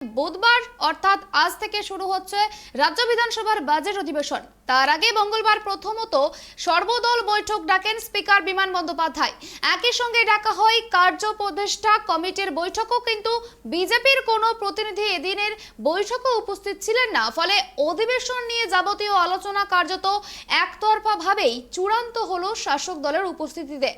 বুধবার অর্থাৎ আজ থেকে শুরু হচ্ছে রাজ্য বিধানসভার বাজেট অধিবেশন। তার আগে মঙ্গলবার প্রথমত সর্বদল বৈঠক ডাকেন স্পিকার বিমান বন্দ্যোপাধ্যায়। একই সঙ্গে ডাকা হয় কার্য উপদেষ্টা কমিটির বৈঠকও, কিন্তু বিজেপির কোনো প্রতিনিধি এদিনের বৈঠকে উপস্থিত ছিলেন না। ফলে অধিবেশন নিয়ে যাবতীয় আলোচনা কার্যত একতরফাভাবেই চূড়ান্ত হলো শাসক দলের উপস্থিতিতে।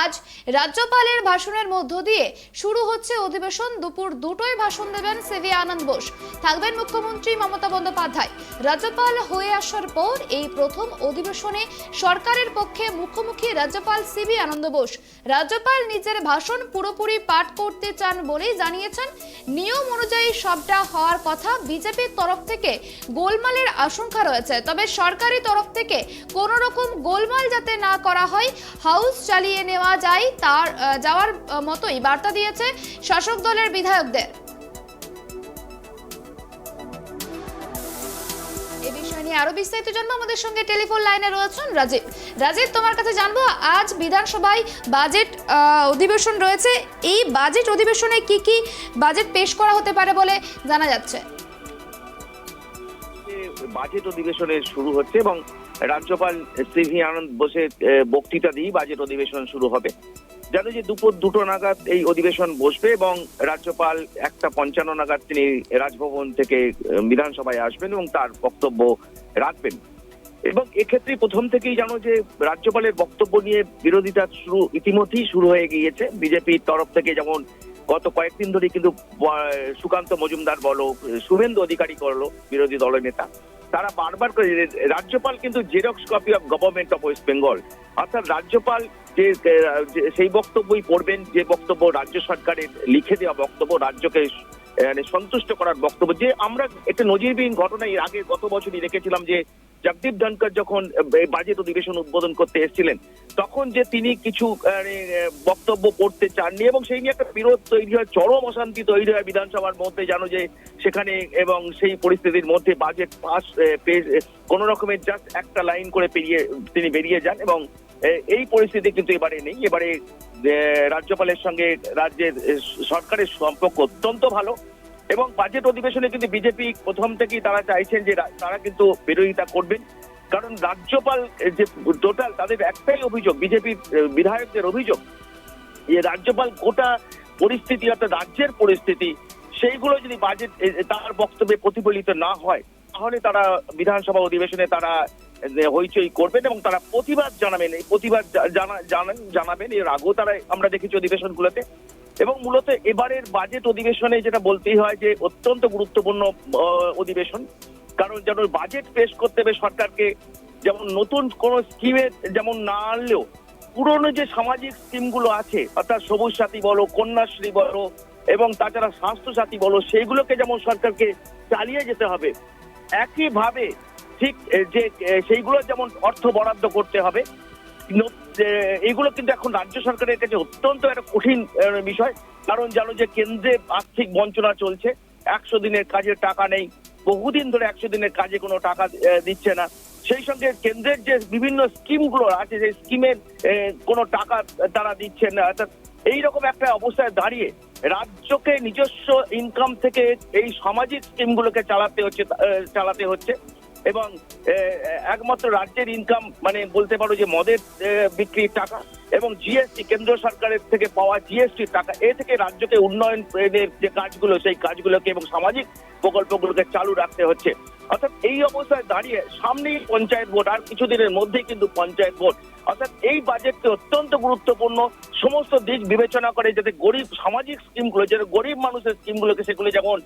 আজ রাজ্যপালের ভাষণের মধ্য দিয়ে শুরু হচ্ছে অধিবেশন। দুপুর 2টায় ভাষণ দেবেন আনন্দ বোস, থাকবেন মুখ্যমন্ত্রী মমতা বন্দ্যোপাধ্যায়। রাজ্যপাল হয়ে আসার পর এই প্রথম অধিবেশনে সরকারের পক্ষে মুখোমুখি রাজ্যপাল আনন্দ বোস। রাজ্যপাল নিজের ভাষণ পুরোপুরি পাঠ করতে চান বলেই জানিয়েছেন। নিয়ম অনুযায়ী সবটা হওয়ার কথা। বিজেপির তরফ থেকে গোলমালের আশঙ্কা রয়েছে, তবে সরকারি তরফ থেকে কোনো রকম গোলমাল যাতে না করা হয়, হাউস চালিয়ে নেওয়া যায় তার যাওয়ার মতোই বার্তা দিয়েছে শাসক দলের বিধায়কদের। এই বিষয় নিয়ে আরো বিস্তারিত জানবো, আমাদের সঙ্গে টেলিফোন লাইনে রয়েছেন রাজীব। রাজীব, তোমার কাছে জানবো, আজ বিধানসভায় বাজেট অধিবেশন রয়েছে। এই বাজেট অধিবেশনে কি কি বাজেট পেশ করা হতে পারে বলে জানা যাচ্ছে? বাজেট অধিবেশনের শুরু হচ্ছে এবং রাজ্যপাল আনন্দ বোসের বক্তৃতা দিয়ে বাজেট অধিবেশন শুরু হবে। জানো যে দুপুর 2টো নাগাদ এই অধিবেশন বসবে এবং রাজ্যপাল 1:55 নাগাদ তিনি রাজভবন থেকে বিধানসভায় আসবেন এবং তার বক্তব্য রাখবেন। এবং এক্ষেত্রে প্রথম থেকেই জানো যে রাজ্যপালের বক্তব্য নিয়ে বিরোধিতা ইতিমধ্যেই শুরু হয়ে গিয়েছে। বিজেপির তরফ থেকে যেমন গত কয়েকদিন ধরে কিন্তু সুকান্ত মজুমদার বলো, শুভেন্দু অধিকারী করলো বিরোধী দলের নেতা, তারা বারবার করে রাজ্যপাল কিন্তু xerox copy of government of West Bengal, অর্থাৎ রাজ্যপাল যে সেই বক্তব্যই পড়বেন যে বক্তব্য রাজ্য সরকারের লিখে দেওয়া বক্তব্য, রাজ্যকে সন্তুষ্ট করার বক্তব্য। যে আমরা একটা নজিরবিহীন ঘটনা এর আগে গত বছরই দেখেছিলাম যে জগদীপ ধনকর যখন বাজেট অধিবেশন উদ্বোধন করতে এসেছিলেন, তখন যে তিনি কিছু বক্তব্য পড়তে চাননি এবং সেই নিয়ে একটা বিরোধ তৈরি হয়, চরম অশান্তি তৈরি হয় বিধানসভার মধ্যে। জানো যে সেখানে এবং সেই পরিস্থিতির মধ্যে বাজেট পাস কোন রকমের জাস্ট একটা লাইন করে তিনি বেরিয়ে যান এবং এই পরিস্থিতি কিন্তু এবারে নেই। এবারে রাজ্যপালের সঙ্গে রাজ্যের সরকারের সম্পর্ক অত্যন্ত ভালো এবং বাজেট অধিবেশনে কিন্তু বিজেপি প্রথম থেকেই তারা চাইছেন যে তারা কিন্তু বিরোধিতা করবেন, কারণ রাজ্যপাল যে টোটাল তাদের একটাই অভিযোগ, বিজেপির বিধায়কদের অভিযোগ যে রাজ্যপাল গোটা পরিস্থিতি অর্থাৎ রাজ্যের পরিস্থিতি সেইগুলো যদি বাজেট তার বক্তব্যে প্রতিফলিত না হয়, তাহলে তারা বিধানসভা অধিবেশনে তারা হইচই করবেন এবং তারা প্রতিবাদ জানাবেন। এই প্রতিবাদ জানাবেন এর আগেও তারা আমরা দেখেছি অধিবেশনগুলোতে। এবং মূলত এবারের বাজেট অধিবেশনে যেটা বলতেই হয় যে অত্যন্ত গুরুত্বপূর্ণ অধিবেশন, কারণ যেন বাজেট পেশ করতে হবে সরকারকে, যেমন নতুন কোন স্কিমে যেমন না আনলেও পুরনো যে সামাজিক স্কিমগুলো আছে, অর্থাৎ সবুজ সাথী বলো, কন্যাশ্রী বলো এবং তাছাড়া স্বাস্থ্য সাথী বলো, সেইগুলোকে যেমন সরকারকে চালিয়ে যেতে হবে, একইভাবে ঠিক যে সেইগুলো যেমন অর্থ বরাদ্দ করতে হবে। এইগুলো কিন্তু এখন রাজ্য সরকারের কাছে অত্যন্ত একটা কঠিন বিষয়, কারণ জানো যে কেন্দ্রে আর্থিক বঞ্চনা চলছে, 100 দিনের কাজের টাকা নেই, বহুদিন ধরে 100 দিনের কাজে কোনো টাকা দিচ্ছে না। সেই সঙ্গে কেন্দ্রের যে বিভিন্ন স্কিমগুলো আছে সেই স্কিমের কোনো টাকা তারা দিচ্ছে না। অর্থাৎ এইরকম একটা অবস্থায় দাঁড়িয়ে রাজ্যকে নিজস্ব ইনকাম থেকে এই সামাজিক স্কিমগুলোকে চালাতে হচ্ছে এবং একমাত্র রাজ্যের ইনকাম মানে বলতে পারো যে মদের বিক্রির টাকা এবং জিএসটি, কেন্দ্র সরকারের থেকে পাওয়া জিএসটির টাকা, এ থেকে রাজ্যকে উন্নয়নের যে কাজগুলো সেই কাজগুলোকে এবং সামাজিক প্রকল্পগুলোকে চালু রাখতে হচ্ছে। অর্থাৎ এই অবস্থায় দাঁড়িয়ে সামনেই পঞ্চায়েত ভোট, আর কিছুদিনের মধ্যেই কিন্তু পঞ্চায়েত ভোট, অর্থাৎ এই বাজেটটি অত্যন্ত গুরুত্বপূর্ণ। সমস্ত দিক বিবেচনা করে যাতে গরিব সামাজিক স্কিমগুলো, যাতে গরিব মানুষের স্কিমগুলোকে সেগুলো যেমন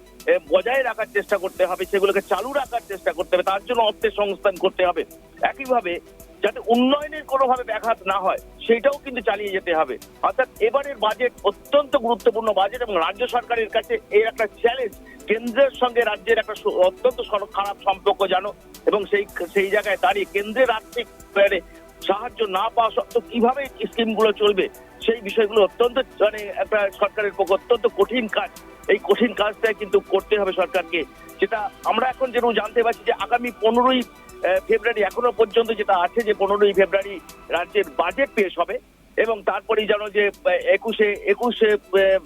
বজায় রাখার চেষ্টা করতে হবে, সেগুলোকে চালু রাখার চেষ্টা করতে হবে, তার জন্য অর্থের সংস্থান করতে হবে। একইভাবে যাতে উন্নয়নের কোনোভাবে ব্যাঘাত না হয় সেটাও কিন্তু চালিয়ে যেতে হবে। অর্থাৎ এবারের বাজেট অত্যন্ত গুরুত্বপূর্ণ বাজেট এবং রাজ্য সরকারের কাছে এর একটা চ্যালেঞ্জ, কেন্দ্রের সঙ্গে রাজ্যের একটা অত্যন্ত খারাপ সম্পর্ক জানো, এবং সেই জায়গায় দাঁড়িয়ে কেন্দ্রের আর্থিক সাহায্য না পাওয়া সত্ত্বেও কিভাবে স্কিমগুলো চলবে সেই বিষয়গুলো অত্যন্ত মানে একটা সরকারের পক্ষে অত্যন্ত কঠিন কাজ। এই কঠিন কাজটা কিন্তু করতে হবে সরকারকে, যেটা আমরা এখন যেন জানতে পারছি যে আগামী 15ই ফেব্রুয়ারি এখনো পর্যন্ত যেটা আছে যে 15ই ফেব্রুয়ারি রাজ্যের বাজেট পেশ হবে এবং তারপরেই জানো যে 21শে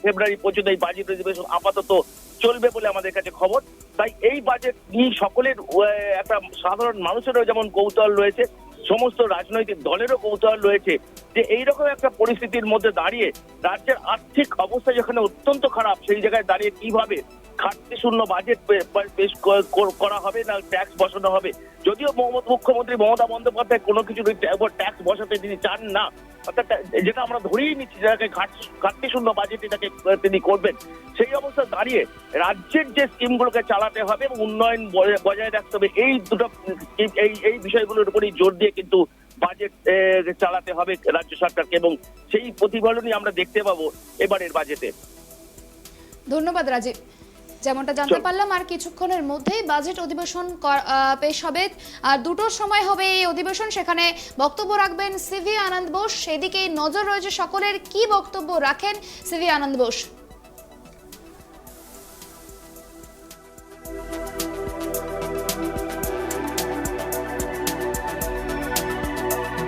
ফেব্রুয়ারি পর্যন্ত এই বাজেট অধিবেশন আপাতত চলবে বলে আমাদের কাছে খবর। তাই এই বাজেট নিয়ে সকলের একটা সাধারণ মানুষেরও যেমন কৌতূহল রয়েছে, সমস্ত রাজনৈতিক দলেরও কৌতূহল রয়েছে যে এইরকম একটা পরিস্থিতির মধ্যে দাঁড়িয়ে রাজ্যের আর্থিক অবস্থা যেখানে অত্যন্ত খারাপ, সেই জায়গায় দাঁড়িয়ে কিভাবে ঘাটতি শূন্য বাজেট পেশ করা হবে না ট্যাক্স বসানো হবে। যদিও মুখ্যমন্ত্রী মমতা বন্দ্যোপাধ্যায় কোনো কিছুর উপর ট্যাক্স বসাতে তিনি চান না, অর্থাৎ যেটা আমরা ধরেই নিচ্ছি যাকে ঘাটতি শূন্য বাজেট এটাকে তিনি করবেন। সেই অবস্থা দাঁড়িয়ে রাজ্যের যে স্কিমগুলোকে চালাতে হবে এবং উন্নয়ন বজায় রাখতে হবে, এই দুটো এই বিষয়গুলোর উপরই জোর দিয়ে কিন্তু বাজেট চালাতে হবে রাজ্য সরকারকে, এবং সেই প্রতিফলনই আমরা দেখতে পাবো এবারের বাজেটে। ধন্যবাদ রাজীব। যেমনটা জানতে পারলাম আর কিছুক্ষণের মধ্যেই বাজেট অধিবেশন পেশ হবে, আর 2টোর সময় হবে এই অধিবেশন। সেখানে বক্তব্য রাখবেন সিভি আনন্দ বোস। সেদিকে নজর রয়েছে সকলের, কি বক্তব্য রাখেন সিভি আনন্দ বোস।